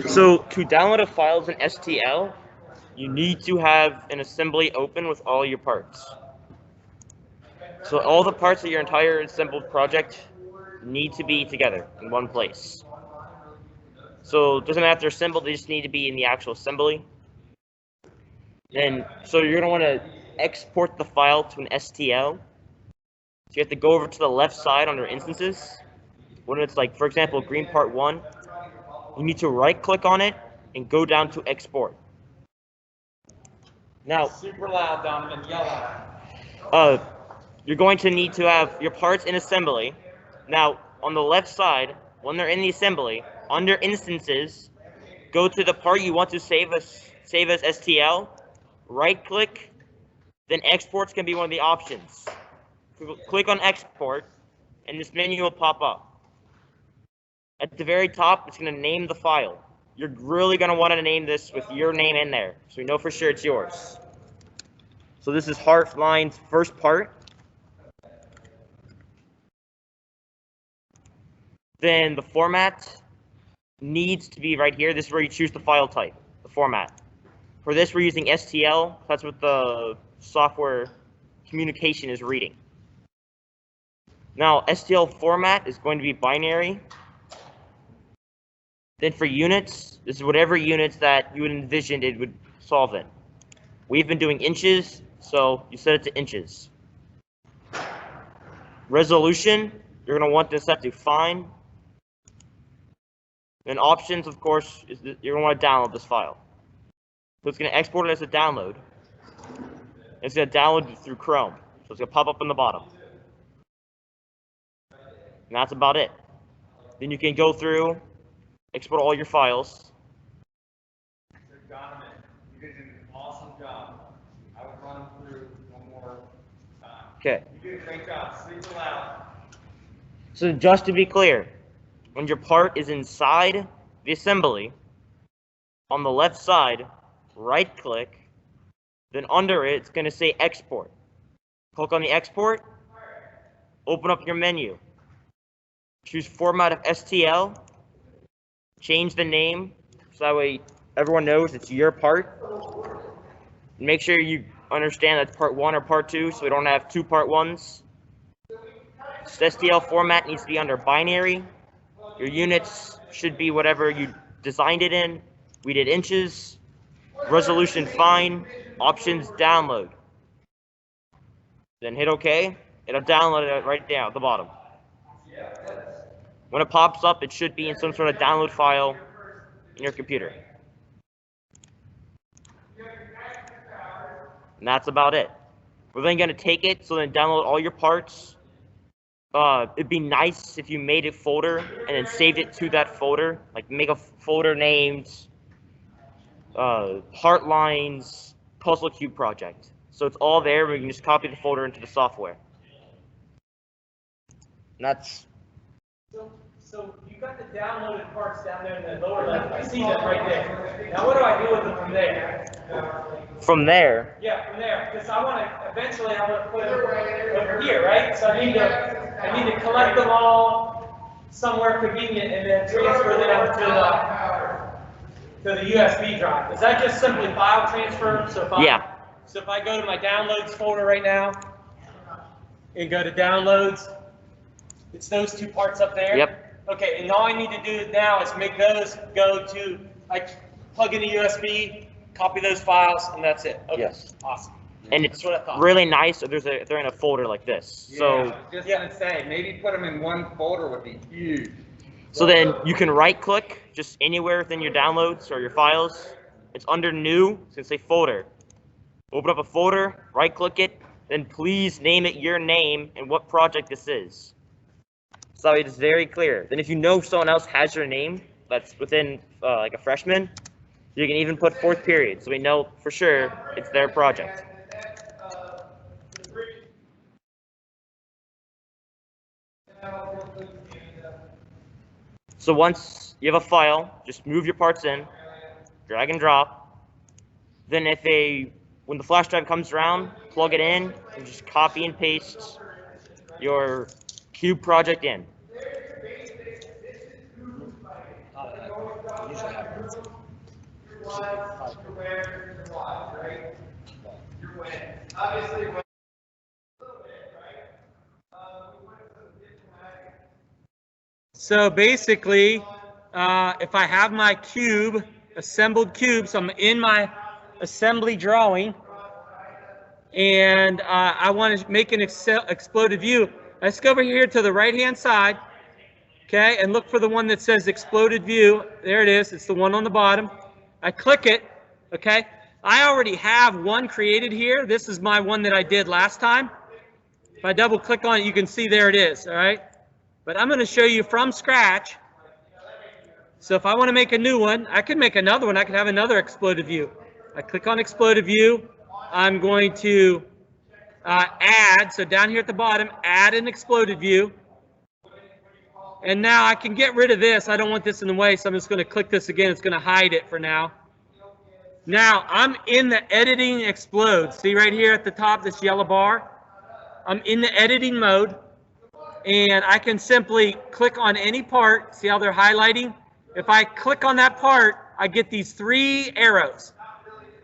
So to download a file as an STL, you need to have an assembly open with all your parts. So all the parts of your entire assembled project need to be together in one place. So it doesn't matter if they're assembled, they just need to be in the actual assembly. And so you're going to want to export the file to an STL. So you have to go over to the left side under instances. When it's like, for example, green part 1, you need to right click on it and go down to export. Now, super loud, Donovan, yell out. You're going to need to have your parts in assembly. Now, on the left side, when they're in the assembly, under instances, go to the part you want to save as STL, right click, then exports can be one of the options. Click on export, and this menu will pop up. At the very top, it's going to name the file. You're really going to want to name this with your name in there, so we know for sure it's yours. So this is Heartline's first part. Then the format needs to be right here. This is where you choose the file type, the format. For this, we're using STL. That's what the software communication is reading. Now, STL format is going to be binary. Then for units, this is whatever units that you would envision it would solve in. We've been doing inches, so you set it to inches. Resolution, you're going to want this set to fine. And options, of course, is that you're going to want to download this file. So it's going to export it as a download. It's going to download it through Chrome. So it's going to pop up in the bottom. And that's about it. Then you can go through, export all your files. Donovan, you did an awesome job. I would run through one more time. Okay. You did a great job. Super loud. So just to be clear, when your part is inside the assembly, on the left side, right click, then under it, it's going to say export. Click on the export, open up your menu. Choose format of STL, change the name, so that way everyone knows it's your part. Make sure you understand that's part 1 or part 2, so we don't have 2 part 1s. STL format needs to be under binary. Your units should be whatever you designed it in. We did inches. Resolution fine. Options download. Then hit OK. It'll download it right down at the bottom. When it pops up, it should be in some sort of download file in your computer. And that's about it. We're then going to take it, so then download all your parts. It'd be nice if you made a folder and then saved it to that folder. Like make a folder named Heartlines Puzzle Cube Project. So it's all there. We can just copy the folder into the software. And that's. So you got the downloaded parts down there in the lower left. I see them right there. Now what do I do with them from there? From there? Yeah, from there. Because I want to eventually put them over here, right? So I need to collect them all somewhere convenient and then transfer them to the USB drive. Is that just simply file transfer? So if I go to my downloads folder right now and go to downloads, it's those 2 parts up there? Yep. Okay, and all I need to do now is make those go to, like, plug in a USB, copy those files, and that's it. Okay. Yes. Awesome. And it's really nice if they're in a folder like this. Yeah, so I was just gonna say, maybe put them in one folder would be huge. So then you can right click just anywhere within your downloads or your files. It's under new, it's gonna say folder. Open up a folder, right click it, then please name it your name and what project this is. So it's very clear. Then if you know someone else has your name that's within like a freshman, you can even put 4th period, so we know for sure it's their project. So once you have a file, just move your parts in, drag and drop. Then when the flash drive comes around, plug it in, and just copy and paste your cube project in. square to watch, right? You're winning. Obviously, when so basically, if I have my cube, assembled cube, so I'm in my assembly drawing, and I want to make an exploded view, let's go over here to the right-hand side, okay, and look for the one that says exploded view. There it is. It's the one on the bottom. I click it, okay. I already have one created here. This is my one that I did last time. If I double click on it, you can see there it is, all right. But I'm going to show you from scratch. So if I want to make a new one, I could make another one. I could have another exploded view. I click on exploded view. I'm going to add, so down here at the bottom, add an exploded view. And now I can get rid of this. I don't want this in the way, so I'm just going to click this again. It's going to hide it for now. Now I'm in the editing explode. See right here at the top, this yellow bar? I'm in the editing mode. And I can simply click on any part. See how they're highlighting? If I click on that part, I get these 3 arrows.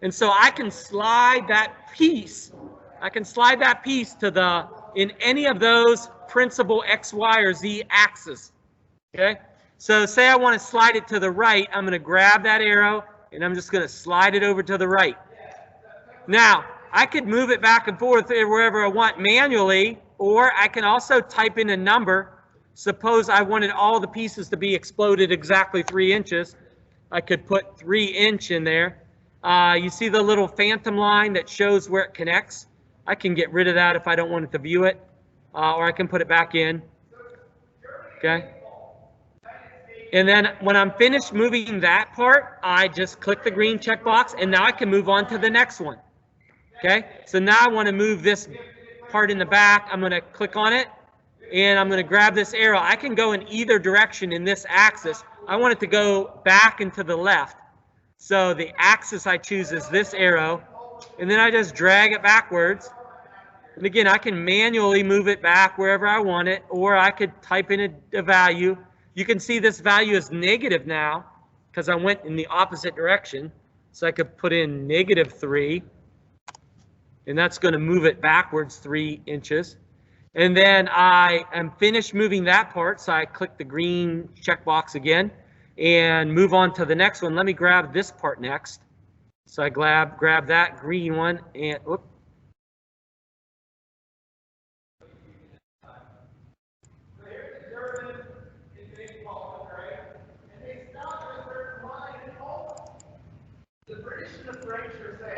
And so I can slide that piece. I can slide that piece to the, in any of those principal X, Y, or Z axis. Okay? So say I want to slide it to the right, I'm going to grab that arrow and I'm just going to slide it over to the right. Now, I could move it back and forth wherever I want manually, or I can also type in a number. Suppose I wanted all the pieces to be exploded exactly 3 inches. I could put 3 inch in there. You see the little phantom line that shows where it connects? I can get rid of that if I don't want it to view it, or I can put it back in. Okay. And then when I'm finished moving that part, I just click the green checkbox, and now I can move on to the next one. Okay. So now I want to move this part in the back. I'm going to click on it, and I'm going to grab this arrow. I can go in either direction in this axis. I want it to go back and to the left. So the axis I choose is this arrow, and then I just drag it backwards. And again, I can manually move it back wherever I want it, or I could type in a value. You can see this value is negative now because I went in the opposite direction. So I could put in -3, and that's going to move it backwards 3 inches. And then I am finished moving that part, so I click the green checkbox again and move on to the next one. Let me grab this part next. So I grab that green one and whoop.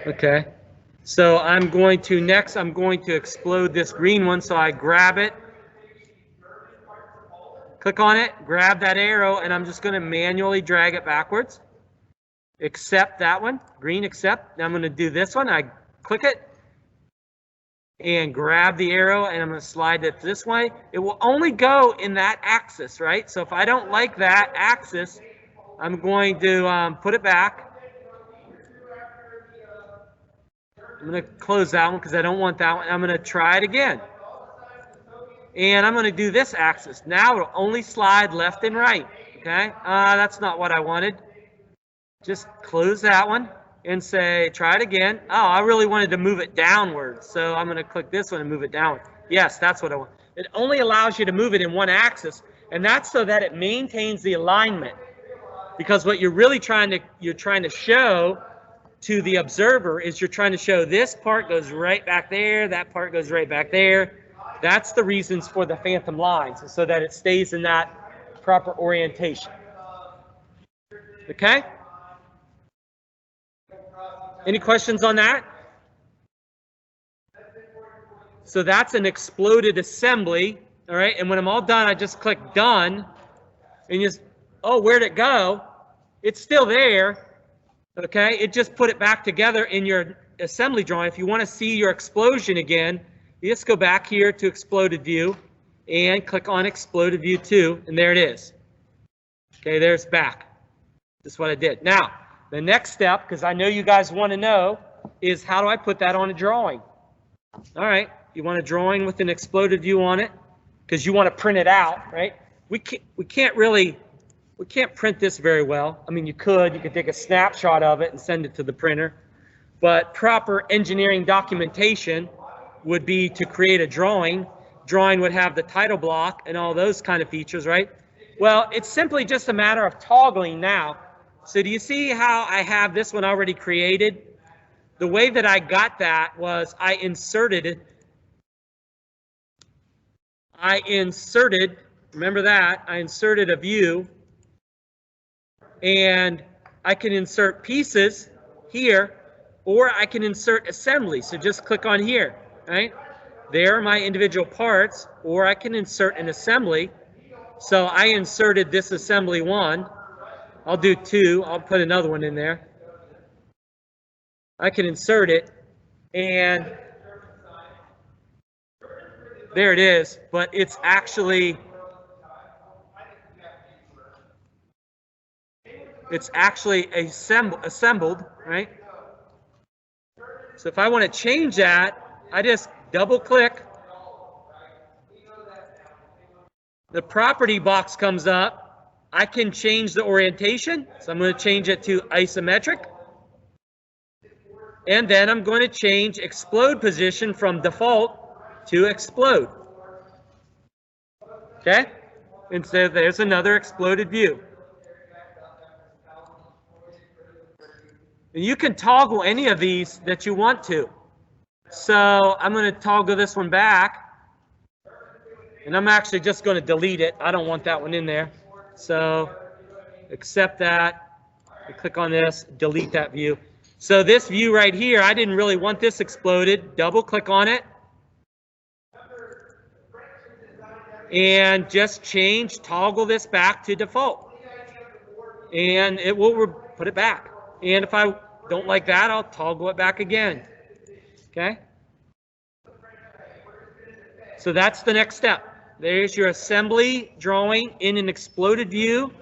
Okay. So I'm going to next, I'm going to explode this green one. So I grab it, click on it, grab that arrow, and I'm just going to manually drag it backwards. Accept that one, green accept. Now I'm going to do this one. I click it and grab the arrow, and I'm going to slide it this way. It will only go in that axis, right? So if I don't like that axis, I'm going to put it back. I'm going to close that one because I don't want that one. I'm going to try it again. And I'm going to do this axis. Now it'll only slide left and right. Okay? That's not what I wanted. Just close that one and say, try it again. Oh, I really wanted to move it downward. So I'm going to click this one and move it downward. Yes, that's what I want. It only allows you to move it in one axis. And that's so that it maintains the alignment. Because what you're really trying to show to the observer is you're trying to show this part goes right back there, that part goes right back there. That's the reasons for the phantom lines, so that it stays in that proper orientation. Okay? Any questions on that? So that's an exploded assembly, all right? And when I'm all done, I just click done, and just, oh, where'd it go? It's still there. Okay, it just put it back together in your assembly drawing. If you want to see your explosion again, you just go back here to exploded view and click on exploded view 2, and there it is. Okay, there's back. This is what I did. Now, the next step, because I know you guys want to know, is how do I put that on a drawing? All right, you want a drawing with an exploded view on it because you want to print it out, right? We can't really We can't print this very well. I mean, you could take a snapshot of it and send it to the printer, but proper engineering documentation would be to create a drawing. Drawing would have the title block and all those kind of features, right? Well, it's simply just a matter of toggling now. So do you see how I have this one already created? The way that I got that was I inserted, remember that, I inserted a view, and I can insert pieces here, or I can insert assembly. So just click on here, right? There are my individual parts, or I can insert an assembly. So I inserted this assembly one. I'll do two. I'll put another one in there. I can insert it, and there it is, but it's actually assembled, right? So if I want to change that, I just double click. The property box comes up. I can change the orientation. So I'm going to change it to isometric. And then I'm going to change explode position from default to explode. Okay? And so there's another exploded view. And you can toggle any of these that you want to. So I'm going to toggle this one back. And I'm actually just going to delete it. I don't want that one in there. So accept that. I click on this, delete that view. So this view right here, I didn't really want this exploded. Double click on it. And just toggle this back to default. And it will put it back. And if I don't like that, I'll toggle it back again. Okay? So that's the next step. There's your assembly drawing in an exploded view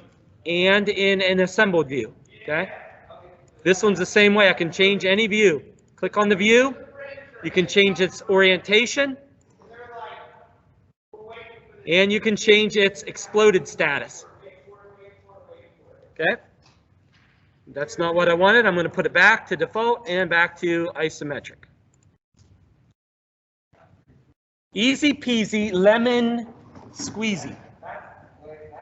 and in an assembled view. Okay? This one's the same way. I can change any view. Click on the view. You can change its orientation. And you can change its exploded status. Okay? That's not what I wanted. I'm going to put it back to default and back to isometric. Easy peasy, lemon squeezy.